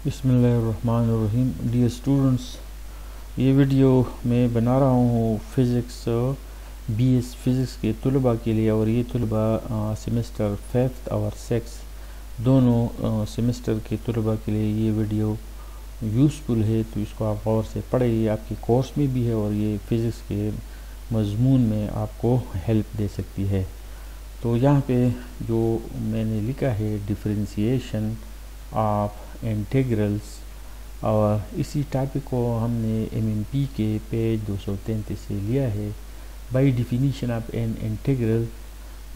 बिस्मिल्लाहिर्रहमानिर्रहीम। Dear students, ये video मैं बना रहा हूँ फ़िज़िक्स बीएस फ़िज़िक्स के तलबा के लिए, और ये तलबा सेमेस्टर 5th और 6th दोनों सेमेस्टर के तलबा के लिए ये वीडियो यूज़फुल है। तो इसको आप गौर से पढ़ें, ये आपके कोर्स में भी है और ये फ़िज़िक्स के मज़मून में आपको हेल्प दे सकती है। तो यहाँ पे जो मैंने लिखा है डिफरेंशिएशन ऑफ इंटीग्रल्स, और इसी टॉपिक को हमने एमएमपी के पेज 233 से लिया है। By definition of an integral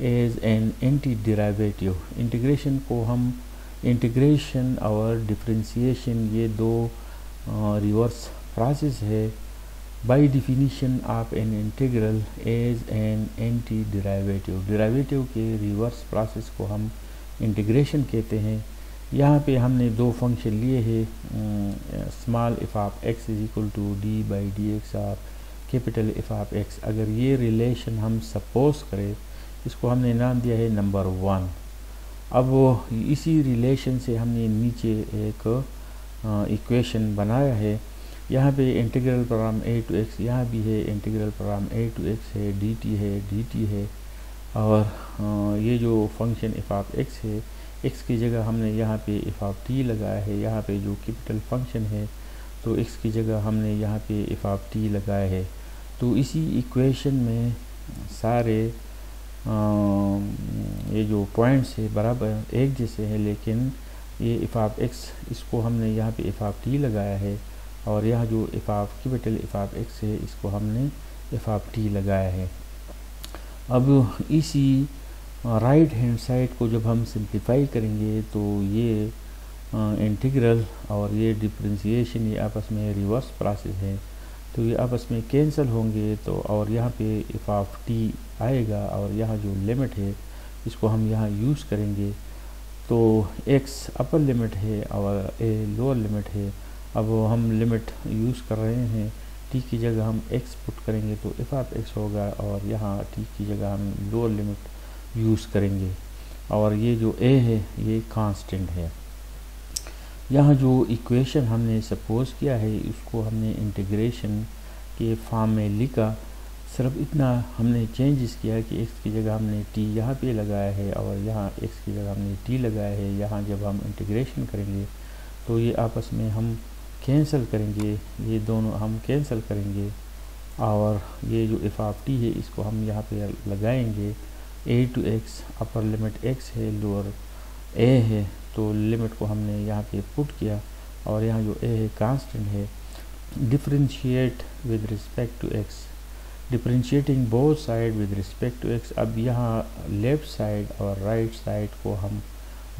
as an anti derivative. Integration को हम इंटीग्रेशन और डिफरेंशिएशन ये दो रिवर्स प्रोसेस है। By definition of an integral as an anti derivative, derivative के रिवर्स प्रोसेस को हम इंटीग्रेशन कहते हैं। यहाँ पे हमने दो फंक्शन लिए हैं, small f of x is equal to d by d x और कैपिटल एफ ऑफ एक्स। अगर ये रिलेशन हम सपोज करें, इसको हमने नाम दिया है नंबर 1। अब इसी रिलेशन से हमने नीचे एक इक्वेशन बनाया है। यहाँ पे integral program a to x, यहाँ भी है integral program a to x है, डी टी है। और ये जो फंक्शन एफ ऑफ एक्स है, एक्स की जगह हमने यहाँ पे एफ ऑफ टी लगाया है। यहाँ पे जो कैपिटल फंक्शन है, तो एक्स की जगह हमने यहाँ पे एफ ऑफ टी लगाया है। तो इसी इक्वेशन में सारे ये जो पॉइंट्स है बराबर एक जैसे हैं, लेकिन ये एफ ऑफ एक्स, इसको हमने यहाँ पे एफ ऑफ टी लगाया है, और यहाँ जो F of capital f of x है, इसको हमने एफ ऑफ टी लगाया है। अब इसी राइट हैंड साइड को जब हम सिंप्लीफाई करेंगे, तो ये इंटीग्रल और ये डिफरेंशिएशन ये आपस में रिवर्स प्रोसेस है, तो ये आपस में कैंसिल होंगे। तो और यहाँ पे एफ ऑफ टी आएगा, और यहाँ जो लिमिट है इसको हम यहाँ यूज़ करेंगे। तो एक्स अपर लिमिट है और ए लोअर लिमिट है। अब हम लिमिट यूज़ कर रहे हैं, टी की जगह हम एक्स पुट करेंगे तो एफ ऑफ एक्स होगा, और यहाँ टी की जगह हम लोअर लिमिट यूज़ करेंगे। और ये जो ए है ये कांस्टेंट है। यहाँ जो इक्वेशन हमने सपोज किया है, उसको हमने इंटीग्रेशन के फॉर्म में लिखा। सिर्फ इतना हमने चेंजेस किया कि एक्स की जगह हमने टी यहाँ पे लगाया है, और यहाँ एक्स की जगह हमने टी लगाया है। यहाँ जब हम इंटीग्रेशन करेंगे तो ये आपस में हम कैंसिल करेंगे, ये दोनों हम कैंसिल करेंगे, और ये जो एफ ऑफ टी है इसको हम यहाँ पे लगाएंगे। A to X upper limit X है, लोअर ए है, तो लिमिट को हमने यहाँ पे पुट किया, और यहाँ जो ए है कांस्टेंट है। Differentiate with respect to x, differentiating both side with respect to x. अब यहाँ लेफ़्ट साइड और राइट साइड को हम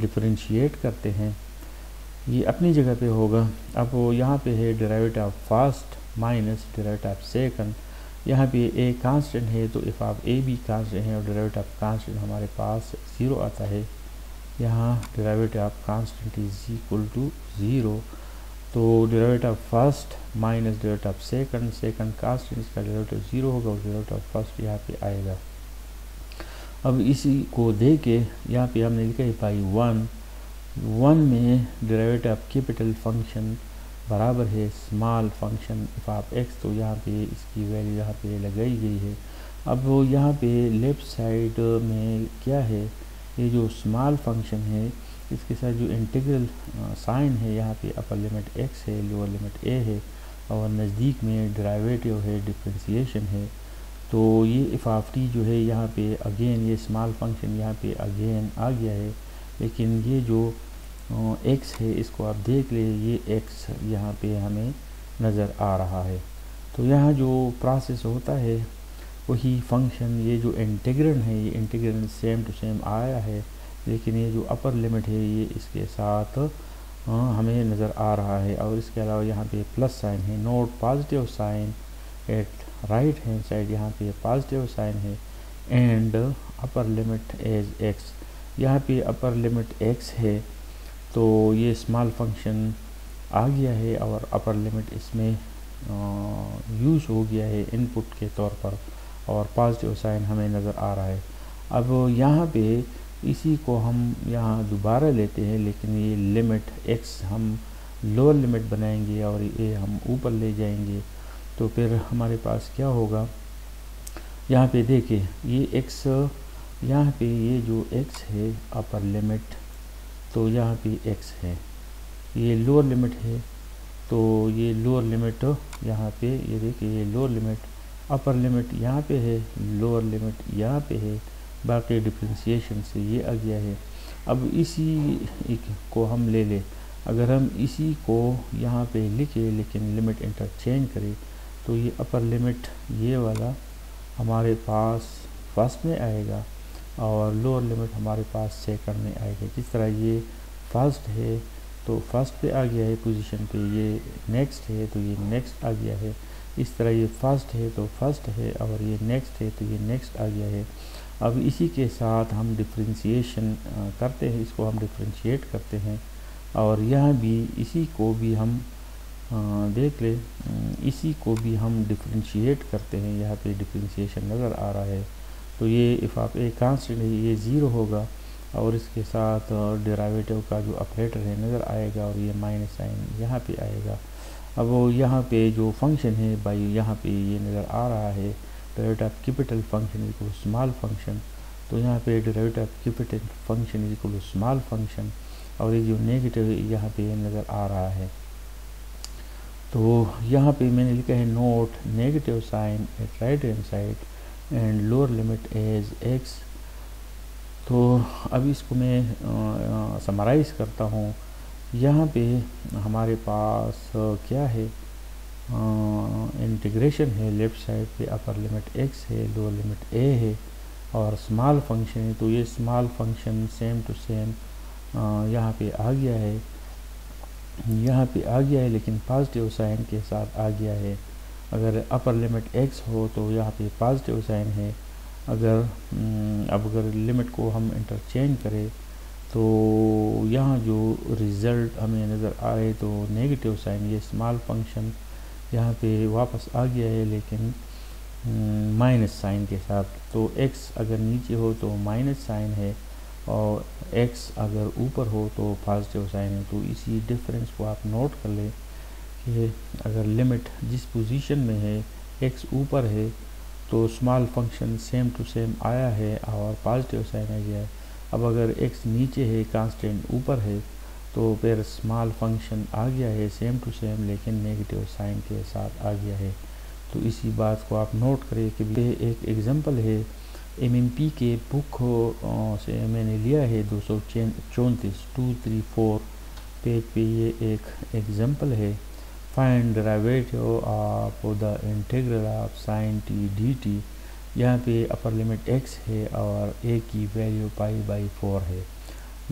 डिफरेंशिएट करते हैं, ये अपनी जगह पे होगा। अब वो यहाँ पे है derivative of first minus derivative of second. यहाँ पे ए कांस्टेंट है, तो एफ ऑफ ए भी कांस्टेंट है, और डेरिवेटिव ऑफ कांस्टेंट हमारे पास 0 आता है। यहाँ derivative of constant is equal to 0। तो derivative of first minus derivative of second, second constant, इसका डेरिवेटिव 0 होगा, और डेरिवेटिव ऑफ फर्स्ट यहाँ पे आएगा। अब इसी को दे के यहाँ पे हमने लिखा है बाई 1 में डेरिवेटिव ऑफ कैपिटल फंक्शन बराबर है small function f of x. तो यहाँ पे इसकी वैल्यू यहाँ पे लगाई गई है। अब वो यहाँ पे लेफ़्ट साइड में क्या है, ये जो स्मॉल फंक्शन है इसके साथ जो इंटीग्रल साइन है, यहाँ पे अपर लिमिट एक्स है, लोअर लिमिट ए है, और नज़दीक में डेरिवेटिव है, डिफरेंशिएशन है। तो ये एफ ऑफ टी जो है यहाँ पे अगेन ये स्मॉल फंक्शन यहाँ पे अगेन आ गया है, लेकिन ये जो एक्स है इसको आप देख ले, ये एक्स यहाँ पे हमें नज़र आ रहा है। तो यहाँ जो प्रोसेस होता है वही फंक्शन, ये जो इंटीग्रल है ये इंटीग्रल सेम टू सेम आया है, लेकिन ये जो अपर लिमिट है ये इसके साथ हमें नज़र आ रहा है। और इसके अलावा यहाँ पे प्लस साइन है, not positive sign at right hand side, यहाँ पे पॉजिटिव साइन है, and upper limit as x. यहाँ पे अपर लिमिट एक्स है, तो ये स्मॉल फंक्शन आ गया है, और अपर लिमिट इसमें यूज़ हो गया है इनपुट के तौर पर, और पॉजिटिव साइन हमें नज़र आ रहा है। अब यहाँ पे इसी को हम यहाँ दोबारा लेते हैं, लेकिन ये लिमिट एक्स हम लोअर लिमिट बनाएंगे और ये हम ऊपर ले जाएंगे, तो फिर हमारे पास क्या होगा, यहाँ पे देखिए ये x, यहाँ पे ये जो x है अपर लिमिट, तो यहाँ पे x है, ये लोअर लिमिट है, तो ये लोअर लिमिट यहाँ पे, ये देखिए ये लोअर लिमिट, अपर लिमिट यहाँ पे है, लोअर लिमिट यहाँ पे है, बाकी डिफरेंशिएशन से ये आ गया है। अब इसी को हम ले लें, अगर हम इसी को यहाँ पे लिखे लेकिन लिमिट इंटरचेंज करें, तो ये अपर लिमिट ये वाला हमारे पास फर्स्ट में आएगा और लोअर लिमिट हमारे पास सेकंड में आएगा। जिस तरह ये फर्स्ट है तो फर्स्ट पे आ गया है पोजीशन पे, ये नेक्स्ट है तो ये नेक्स्ट आ गया है, इस तरह ये फर्स्ट है तो फर्स्ट है और ये नेक्स्ट है तो ये नेक्स्ट आ गया है। अब इसी के साथ हम डिफरेंशिएशन करते हैं, इसको हम डिफरेंशिएट करते हैं और यहाँ भी इसी को भी हम देख ले, इसी को भी हम डिफरेंशिएट करते हैं। यहाँ पे डिफरेंशिएशन नज़र आ रहा है, तो ये इफ़ आप ए कांस्टेंट है ये ज़ीरो होगा और इसके साथ डेरिवेटिव का जो ऑपरेटर है नज़र आएगा और ये माइनस साइन यहाँ पे आएगा। अब वो यहाँ पे जो फंक्शन है भाई यहाँ पे ये नज़र आ रहा है, derivative of capital function equal small function, तो यहाँ पे derivative of capital function equal small function और ये जो नेगेटिव यहाँ पे नज़र आ रहा है। तो यहाँ पे मैंने लिखा है not negative sign at right hand side and lower limit as x। तो अब इसको मैं समराइज़ करता हूँ। यहाँ पे हमारे पास क्या है, इंटीग्रेशन है, लेफ़्ट साइड पे अपर लिमिट x है, लोअर लिमिट a है और स्मॉल फंक्शन है, तो ये small function same to same यहाँ पे आ गया है, यहाँ पे आ गया है लेकिन पॉजिटिव साइन के साथ आ गया है। अगर अपर लिमिट x हो तो यहाँ पे पॉजिटिव साइन है, अगर अब अगर लिमिट को हम इंटरचेंज करें तो यहाँ जो रिज़ल्ट हमें नज़र आ रहे तो नेगेटिव साइन, ये स्मॉल फंक्शन यहाँ पे वापस आ गया है लेकिन माइनस साइन के साथ। तो x अगर नीचे हो तो माइनस साइन है और x अगर ऊपर हो तो पॉजिटिव साइन है। तो इसी डिफरेंस को आप नोट कर लें कि अगर लिमिट जिस पोजीशन में है x ऊपर है तो small function same to same आया है और पॉजिटिव साइन आ गया है। अब अगर x नीचे है, कांस्टेंट ऊपर है, तो फिर स्मॉल फंक्शन आ गया है सेम टू सेम लेकिन नेगेटिव साइन के साथ आ गया है। तो इसी बात को आप नोट करें कि एक एग्जांपल है MMP के बुक से मैंने लिया है 234 पेज पे, ये एक एग्जांपल है। Find derivative of the integral of sine t dt। यहाँ पे अपर लिमिट x है और a की वैल्यू π/4 है,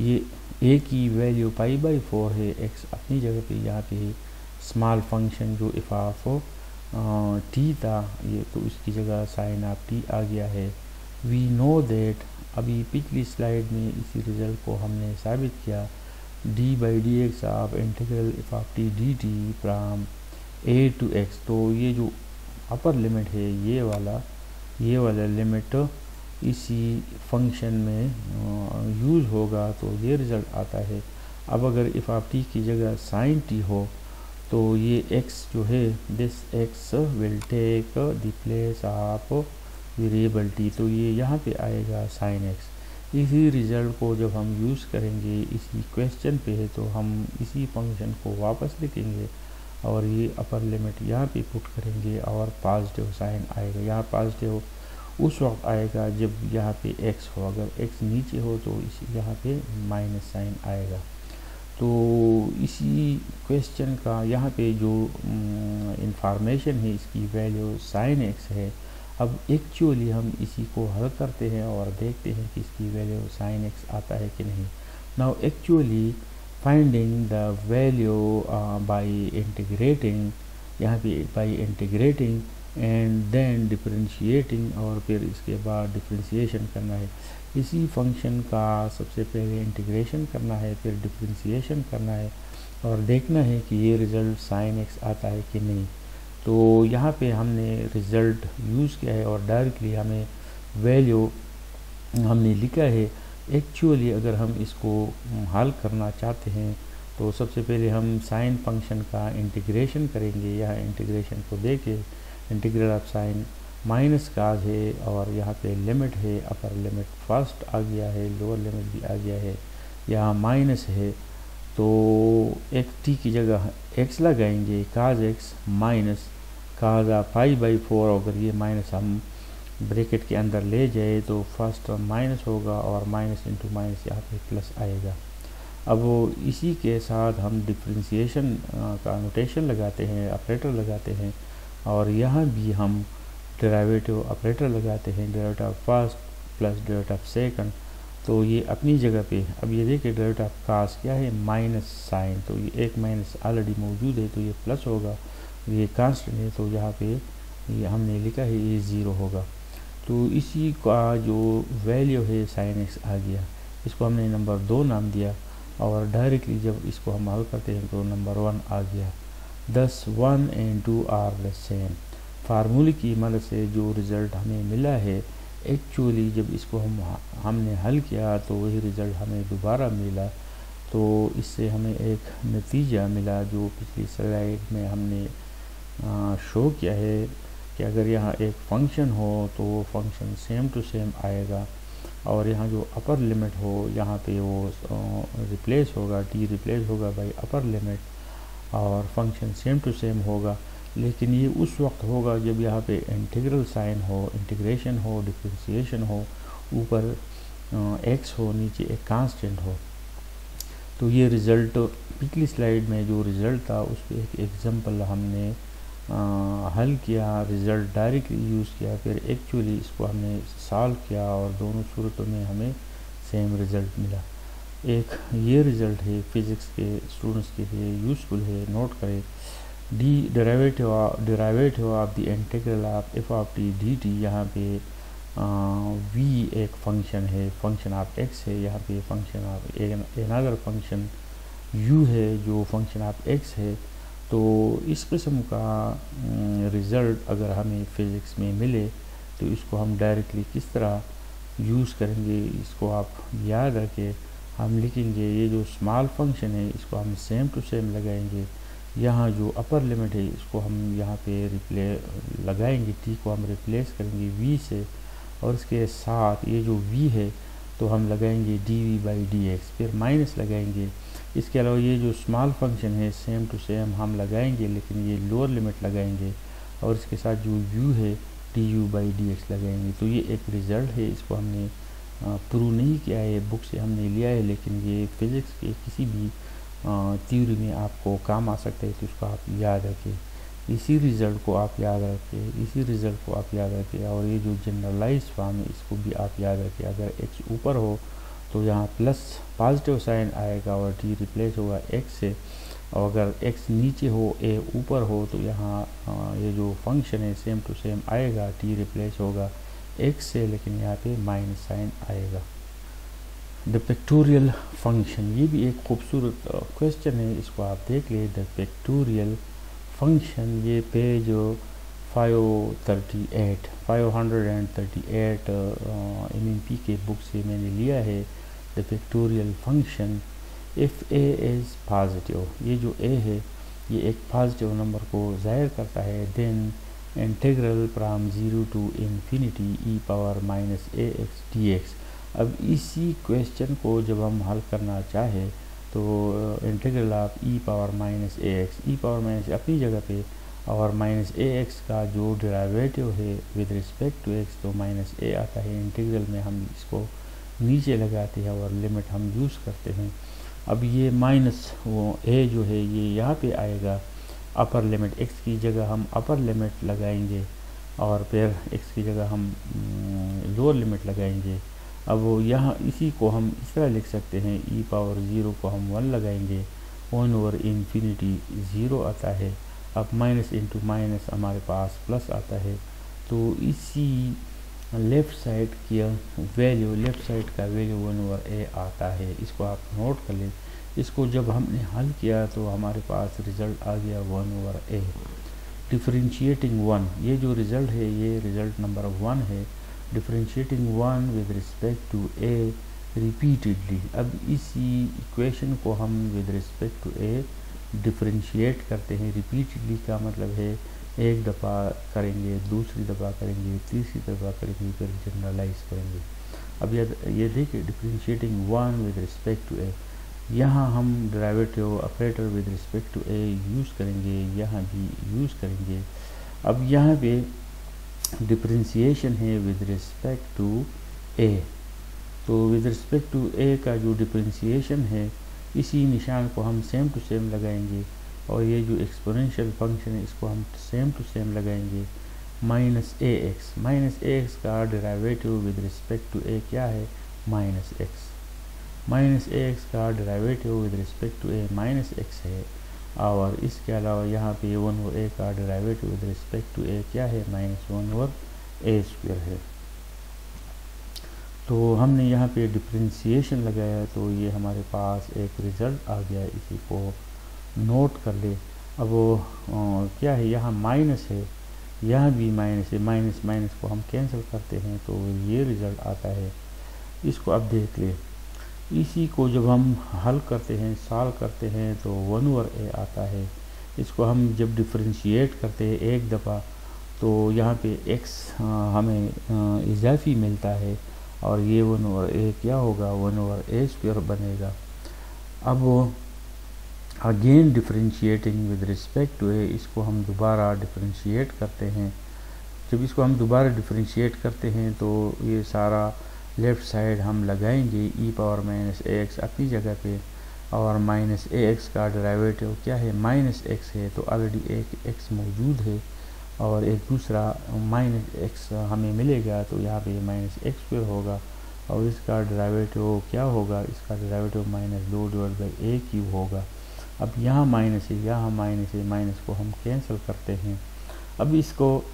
ये a की वैल्यू π/4 है, x अपनी जगह पे यहाँ पे स्मॉल फंक्शन जो इफ ऑफ t था ये, तो इसकी जगह साइन ऑफ t आ गया है। वी नो दैट, अभी पिछली स्लाइड में इसी रिजल्ट को हमने साबित किया, d/dx of integral if of t dt from a to x। तो ये जो अपर लिमिट है ये वाला लिमिट इसी फंक्शन में यूज़ होगा तो ये रिज़ल्ट आता है। अब अगर इफ ऑफ t की जगह साइन t हो तो ये x जो है, this x will take the place of variable t, तो ये यहाँ पे आएगा साइन x। इसी रिज़ल्ट को जब हम यूज़ करेंगे इसी क्वेश्चन पे है तो हम इसी फंक्शन को वापस लिखेंगे और ये अपर लिमिट यहाँ पे पुट करेंगे और पॉजिटिव साइन आएगा। यहाँ पॉजिटिव उस वक्त आएगा जब यहाँ पे x हो, अगर x नीचे हो तो इसी यहाँ पे माइनस साइन आएगा। तो इसी क्वेश्चन का यहाँ पे जो इंफॉर्मेशन है इसकी वैल्यू साइन x है। अब एक्चुअली हम इसी को हल करते हैं और देखते हैं कि इसकी वैल्यू साइन x आता है कि नहीं। Now actually finding the value by integrating, यहाँ पे by integrating and then differentiating, और फिर इसके बाद डिफरेंशिएशन करना है। इसी फंक्शन का सबसे पहले इंटीग्रेशन करना है, फिर डिफरेंशिएशन करना है और देखना है कि ये रिज़ल्ट साइन x आता है कि नहीं। तो यहाँ पे हमने रिज़ल्ट यूज़ किया है और डायरेक्टली हमें वैल्यू हमने लिखा है। एक्चुअली अगर हम इसको हल करना चाहते हैं तो सबसे पहले हम साइन फंक्शन का इंटीग्रेशन करेंगे। यहाँ इंटीग्रेशन को देखें, इंटीग्रल ऑफ साइन माइनस काज है और यहाँ पे लिमिट है, अपर लिमिट फर्स्ट आ गया है, लोअर लिमिट भी आ गया है, यहाँ माइनस है। तो एक टी की जगह एक्स लगाएंगे, काज x minus cause pi by 4। अगर ये माइनस हम ब्रैकेट के अंदर ले जाए तो फर्स्ट माइनस होगा और माइनस इंटू माइनस यहाँ पे प्लस आएगा। अब वो इसी के साथ हम डिफ्रेंशिएशन का नोटेशन लगाते हैं, ऑपरेटर लगाते हैं, और यहाँ भी हम डेरिवेटिव ऑपरेटर लगाते हैं, derivative of first plus derivative of second. तो ये अपनी जगह पे, अब ये देखिए डेरिवेटिव ऑफ कास क्या है, माइनस साइन, तो ये एक माइनस ऑलरेडी मौजूद है तो ये प्लस होगा, ये कांस्टेंट है तो यहाँ पे ये हमने लिखा है ये 0 होगा। तो इसी का जो वैल्यू है साइन एक्स आ गया, इसको हमने नंबर 2 नाम दिया, और डायरेक्टली जब इसको हम हल करते हैं तो नंबर 1 आ गया। दस 1 एंड 2 आर द सेम। फार्मूले की मदद से जो रिज़ल्ट हमें मिला है, एक्चुअली जब इसको हमने हल किया तो वही रिज़ल्ट हमें दोबारा मिला। तो इससे हमें एक नतीजा मिला जो पिछली स्लाइड में हमने शो किया है कि अगर यहाँ एक फंक्शन हो तो वो फंक्शन सेम टू सेम आएगा, और यहाँ जो अपर लिमिट हो यहाँ पे वो रिप्लेस होगा, टी रिप्लेस होगा बाय अपर लिमिट, और फंक्शन सेम टू सेम होगा। लेकिन ये उस वक्त होगा जब यहाँ पे इंटीग्रल साइन हो, इंटीग्रेशन हो, डिफरेंशिएशन हो, ऊपर एक्स हो, नीचे एक कांस्टेंट हो। तो ये रिज़ल्ट पिछली स्लाइड में जो रिज़ल्ट था उस पर एक एग्जांपल हमने हल किया, रिज़ल्ट डायरेक्टली यूज़ किया, फिर एक्चुअली इसको हमने सॉल्व किया और दोनों सूरतों में हमें सेम रिज़ल्ट मिला। एक ये रिज़ल्ट है फिज़िक्स के स्टूडेंट्स के लिए यूज़फुल है, नोट करें। Derivative of the integral of F of T D T, यहाँ पे वी एक फंक्शन है, फंक्शन ऑफ एक्स है, यहाँ पे function of another function you है जो फंक्शन ऑफ एक्स है। तो इस किस्म का रिज़ल्ट अगर हमें फ़िज़िक्स में मिले तो इसको हम डायरेक्टली किस तरह यूज़ करेंगे, इसको आप याद रखें। हम लिखेंगे ये जो स्मॉल फंक्शन है इसको हम सेम टू सेम लगाएंगे, यहाँ जो अपर लिमिट है इसको हम यहाँ पे लगाएंगे, टी को हम रिप्लेस करेंगे वी से, और इसके साथ ये जो वी है तो हम लगाएंगे d v by d x, फिर माइनस लगाएंगे। इसके अलावा ये जो स्मॉल फंक्शन है सेम टू सेम हम लगाएंगे, लेकिन ये लोअर लिमिट लगाएंगे, और इसके साथ जो यू है D you by d x लगाएंगे। तो ये एक रिज़ल्ट है, इसको हमने प्रूव नहीं किया है, बुक से हमने लिया है, लेकिन ये फिज़िक्स के किसी भी थ्योरी में आपको काम आ सकता है, तो उसको आप याद रखें। इसी रिज़ल्ट को आप याद रखें, इसी रिज़ल्ट को आप याद रखें, और ये जो जनरलाइज फॉर्म है इसको भी आप याद रखें। अगर एक्स ऊपर हो तो यहाँ प्लस पॉजिटिव साइन आएगा और टी रिप्लेस होगा एक्स से, और अगर एक्स नीचे हो ए ऊपर हो तो यहाँ ये जो फंक्शन है सेम टू सेम आएगा, टी रिप्लेस होगा एक्स से, लेकिन यहाँ पे माइनस साइन आएगा। द पिक्टोरियल फंक्शन, ये भी एक खूबसूरत क्वेश्चन है, इसको आप देख ले। द पिक्टोरियल फंक्शन, ये पेज 538 MMP के बुक से मैंने लिया है। The pictorial function if A is positive, ये जो ए है ये एक पॉजिटिव नंबर को ज़ाहिर करता है, then integral from 0 to infinity e power minus a x d x. अब इसी क्वेश्चन को जब हम हल करना चाहे तो integral of E power minus a x, E power minus अपनी जगह पे, और माइनस ए एक्स का जो डेरिवेटिव है विद रिस्पेक्ट टू एक्स तो माइनस ए आता है। इंटीग्रल में हम इसको नीचे लगाते हैं और लिमिट हम यूज़ करते हैं। अब ये माइनस वो ए जो है ये यहाँ पे आएगा, अपर लिमिट एक्स की जगह हम अपर लिमिट लगाएंगे, और फिर एक्स की जगह हम लोअर लिमिट लगाएंगे। अब वो यहाँ इसी को हम इस तरह लिख सकते हैं, ई पावर 0 को हम 1 लगाएंगे, 1 ओवर इन्फिनिटी 0 आता है। अब माइनस इंटू माइनस हमारे पास प्लस आता है। तो इसी लेफ़्ट साइड की वैल्यू, लेफ़्ट साइड का वैल्यू 1 ओवर ए आता है, इसको आप नोट कर लें। इसको जब हमने हल किया तो हमारे पास रिज़ल्ट आ गया 1 ओवर ए। डिफरेंशिएटिंग 1, ये जो रिज़ल्ट है ये रिज़ल्ट नंबर 1 है। Differentiating 1 with respect to a repeatedly. अब इसी इक्वेशन को हम with respect to a differentiate करते हैं। रिपीटेडली का मतलब है एक दफ़ा करेंगे, दूसरी दफ़ा करेंगे, तीसरी दफ़ा करेंगे, फिर जनरलाइज करेंगे। अब ये देखिए, differentiating one with respect to A, यहाँ हम derivative operator with respect to A use करेंगे, यहाँ भी यूज़ करेंगे। अब यहाँ पे डिफरेंशिएशन है विद रिस्पेक्ट टू ए, तो विद रिस्पेक्ट टू ए का जो डिफरेंशिएशन है, इसी निशान को हम सेम टू सेम लगाएंगे, और ये जो एक्सपोनेंशियल फंक्शन है इसको हम सेम टू सेम लगाएंगे। माइनस ए एक्स का derivative with respect to a क्या है? Minus x. Minus a x का derivative with respect to a minus x है, और इसके अलावा यहाँ पे 1/a का derivative with respect to a क्या है? -1/a² है। तो हमने यहाँ पे डिफरेंशिएशन लगाया, तो ये हमारे पास एक रिज़ल्ट आ गया, इसी को नोट कर ले। अब वो क्या है, यहाँ माइनस है, यहाँ भी माइनस है, माइनस माइनस को हम कैंसिल करते हैं तो ये रिज़ल्ट आता है। इसको अब देख ले, इसी को जब हम हल करते हैं, सॉल्व करते हैं, तो 1/a आता है। इसको हम जब डिफरेंशिएट करते हैं एक दफ़ा, तो यहाँ पे x हमें इजाफी मिलता है, और ये 1/a क्या होगा? 1/a² बनेगा। अब again differentiating with respect to A, इसको हम दोबारा डिफरेंशिएट करते हैं। जब इसको हम दोबारा डिफरेंशिएट करते हैं तो ये सारा लेफ़्ट साइड हम लगाएंगे e⁻−ax अपनी जगह पे, और -ax का डेरिवेटिव क्या है? -x है, तो ऑलरेडी एक x मौजूद है और एक दूसरा -x हमें मिलेगा, तो यहाँ पे -x² होगा, और इसका डेरिवेटिव क्या होगा? इसका डेरिवेटिव -2/a³ होगा। अब यहाँ माइनस है, यहाँ माइनस है, माइनस को हम कैंसिल करते हैं। अब इसको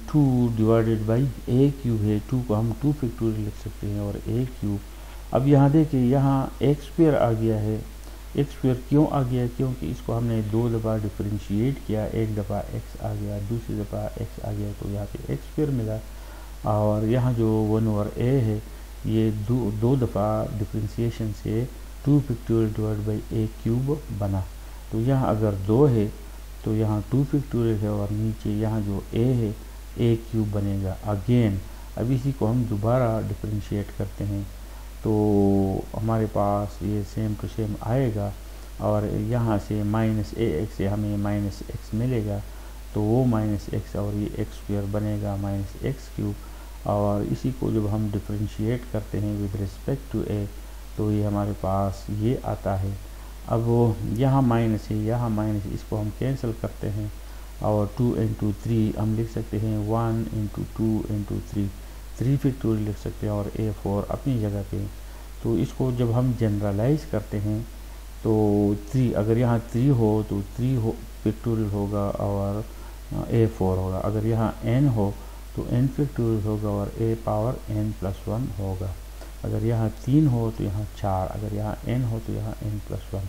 2/a³ है, 2 को हम 2 फैक्टोरियल लिख सकते हैं, और a³। अब यहाँ देखिए, यहाँ x² आ गया है। x² क्यों आ गया? क्योंकि इसको हमने 2 दफ़ा डिफरेंशिएट किया, एक दफ़ा x आ गया, दूसरी दफ़ा x आ गया, तो यहाँ पे x² मिला। और यहाँ जो 1/a है, ये दो दफ़ा डिफरेंशिएशन से 2 फैक्टोरियल a³ बना। तो यहाँ अगर 2 है तो यहाँ 2 फैक्टोरियल है, और नीचे यहाँ जो a है a³ बनेगा अगेन। अब इसी को हम दोबारा डिफरेंशिएट करते हैं, तो हमारे पास ये सेम टू सेम आएगा, और यहाँ से -ax से हमें -x मिलेगा, तो वो -x और ये x² बनेगा -x³। और इसी को जब हम डिफरेंशिएट करते हैं विद रिस्पेक्ट टू a, तो ये हमारे पास ये आता है। अब वो यहाँ माइनस है, यहाँ माइनस, इसको हम कैंसिल करते हैं, और 2 × 3 हम लिख सकते हैं 1 × 2 × 3, 3 फैक्टोरियल लिख सकते हैं, और a4 अपनी जगह पे। तो इसको जब हम जनरलाइज करते हैं तो 3, अगर यहाँ 3 हो तो 3 फैक्टोरियल होगा और a4 होगा। अगर यहाँ n हो तो n फैक्टोरियल होगा और a⁻n+1 होगा। अगर यहाँ 3 हो तो यहाँ 4, अगर यहाँ n हो तो यहाँ n+1।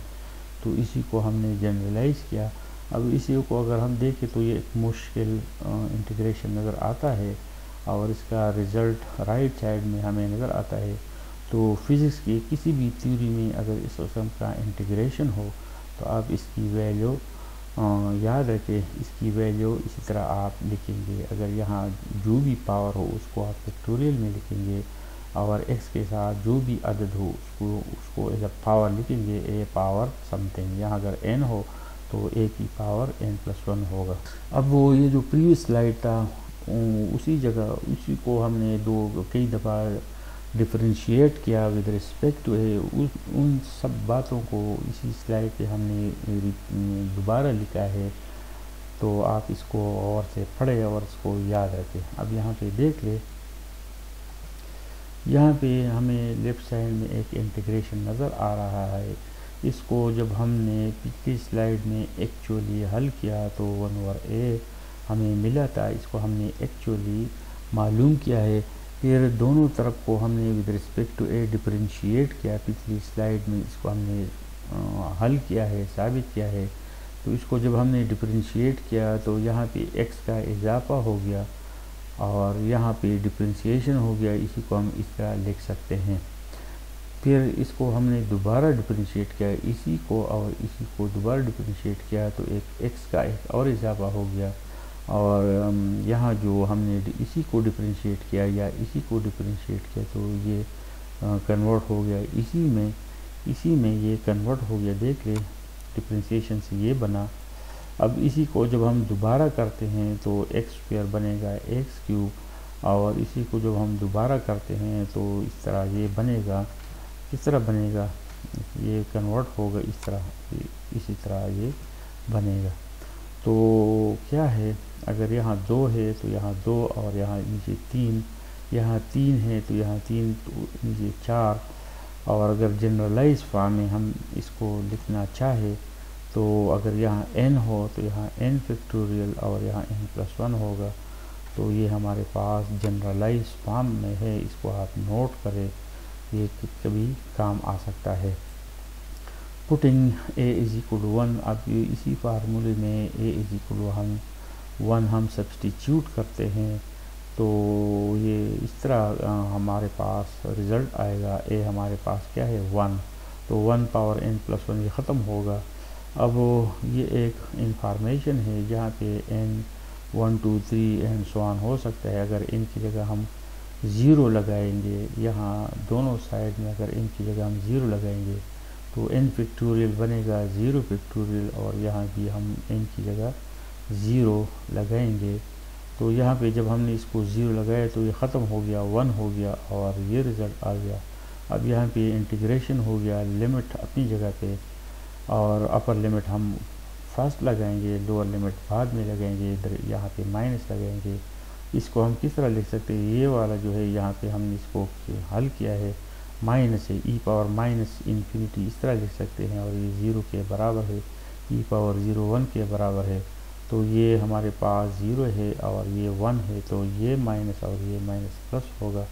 तो इसी को हमने जनरलाइज किया। अब इसी को अगर हम देखें तो ये एक मुश्किल इंटीग्रेशन नज़र आता है, और इसका रिज़ल्ट राइट साइड में हमें नज़र आता है। तो फिज़िक्स की किसी भी थ्योरी में अगर इस किस्म का इंटीग्रेशन हो तो आप इसकी वैल्यू याद रखें, इसकी वैल्यू इसी तरह आप लिखेंगे। अगर यहाँ जो भी पावर हो उसको आप फैक्टोरियल में लिखेंगे, और x के साथ जो भी अदद हो उसको एज अ पावर लिखेंगे, a पावर समथिंग। यहाँ अगर n हो तो a की पावर n+1 होगा। अब वो ये जो प्रीवियस स्लाइड था उसी जगह उसी को हमने कई दफ़ा डिफरेंशिएट किया विद रिस्पेक्ट टू ए, उन सब बातों को इसी स्लाइड पे हमने दोबारा लिखा है। तो आप इसको और से पढ़ें और इसको याद रखें। अब यहाँ पे देख ले, यहाँ पे हमें लेफ़्ट साइड में एक इंटीग्रेशन नज़र आ रहा है। इसको जब हमने पिछली स्लाइड में एक्चुअली हल किया तो 1/a हमें मिला था, इसको हमने एक्चुअली मालूम किया है। फिर दोनों तरफ को हमने with respect to a differentiate किया, पिछली स्लाइड में इसको हमने हल किया है, साबित किया है। तो इसको जब हमने डिफरेंशिएट किया तो यहाँ पे x का इजाफा हो गया और यहाँ पे डिफरेंशिएशन हो गया, इसी को हम इस तरह लिख सकते हैं। फिर इसको हमने दोबारा डिफरेंशिएट किया, इसी को और इसी को दोबारा डिफरेंशिएट किया तो एक एक्स का एक और इजाफा हो गया। और यहाँ जो हमने इसी को डिफरेंशिएट किया या इसी को डिफरेंशिएट किया तो ये कन्वर्ट हो गया, इसी में ये कन्वर्ट हो गया। देख ले डिफरेंशिएशन से ये बना। अब इसी को जब हम दोबारा करते हैं तो एक्स स्क्वायर बनेगा एक्स क्यूब, और इसी को जब हम दोबारा करते हैं तो इस तरह ये बनेगा, इस तरह बनेगा, ये कन्वर्ट होगा इस तरह, इसी तरह ये बनेगा। तो क्या है, अगर यहाँ 2 है तो यहाँ 2 और यहाँ नीचे 3, यहाँ 3 है तो यहाँ 3 तो नीचे 4। और अगर जनरलाइज फॉर्म में हम इसको लिखना चाहे तो अगर यहाँ n हो तो यहाँ n फैक्टोरियल और यहाँ n+1 होगा। तो ये हमारे पास जनरलाइज फॉर्म में है, इसको आप नोट करें, ये कभी काम आ सकता है। Putting a is equal to 1, अब इसी फार्मूले में a इज इक्वल टू 1 हम सब्सटीट्यूट करते हैं तो ये इस तरह हमारे पास रिज़ल्ट आएगा। a हमारे पास क्या है 1, तो 1 पावर n+1 ये ख़त्म होगा। अब ये एक इंफॉर्मेशन है जहाँ पे n 1 2 3 एंड सो ऑन हो सकता है। अगर n की जगह हम 0 लगाएंगे, यहाँ दोनों साइड में अगर n की जगह हम 0 लगाएंगे तो n फैक्टोरियल बनेगा 0 फैक्टोरियल, और यहाँ भी हम n की जगह 0 लगाएंगे तो यहाँ पे जब हमने इसको 0 लगाया तो ये ख़त्म हो गया, 1 हो गया और ये रिज़ल्ट आ गया। अब यहाँ पे इंटीग्रेशन हो गया, लिमिट अपनी जगह पे, और अपर लिमिट हम फर्स्ट लगाएंगे, लोअर लिमिट बाद में लगाएंगे, इधर यहाँ पे माइनस लगाएंगे। इसको हम किस तरह लिख सकते हैं, ये वाला जो है यहाँ पे हमने इसको हल किया है, माइनस है e पावर माइनस इन्फिनिटी, इस तरह लिख सकते हैं, और ये 0 के बराबर है, e पावर 1 के बराबर है। तो ये हमारे पास 0 है और ये 1 है, तो ये माइनस और ये माइनस प्लस होगा,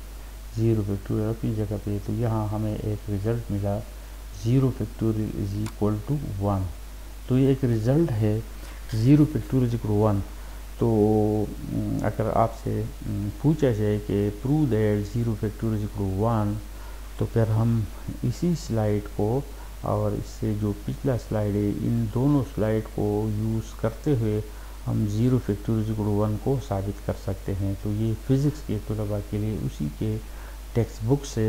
0 फैक्टोरियल अपनी जगह पे। तो यहाँ हमें एक रिज़ल्ट मिला 0 फैक्टोरियल इज इक्वल टू 1। तो ये एक रिज़ल्ट है 0 फैक्टोरियल इज इक्वल टू 1। तो अगर आपसे पूछा जाए कि prove that 0 factorial is equal to 1, तो फिर हम इसी स्लाइड को और इससे जो पिछला स्लाइड है, इन दोनों स्लाइड को यूज़ करते हुए हम 0 फैक्टोरियल इज इक्वल टू 1 को साबित कर सकते हैं। तो ये फिज़िक्स के तलबा के लिए उसी के टेक्स्ट बुक से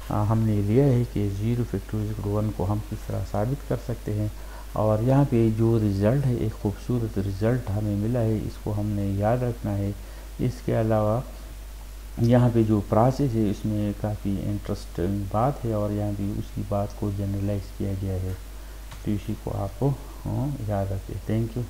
हमने लिया है कि 0 फैक्टोरियल इज इक्वल टू 1 को हम किस तरह साबित कर सकते हैं। और यहाँ पे जो रिज़ल्ट है, एक खूबसूरत रिज़ल्ट हमें मिला है, इसको हमने याद रखना है। इसके अलावा यहाँ पे जो प्रोसेस है इसमें काफ़ी इंटरेस्टिंग बात है, और यहाँ भी उसी बात को जनरलाइज किया गया है। तो इसी को आपको याद रखें। Thank you.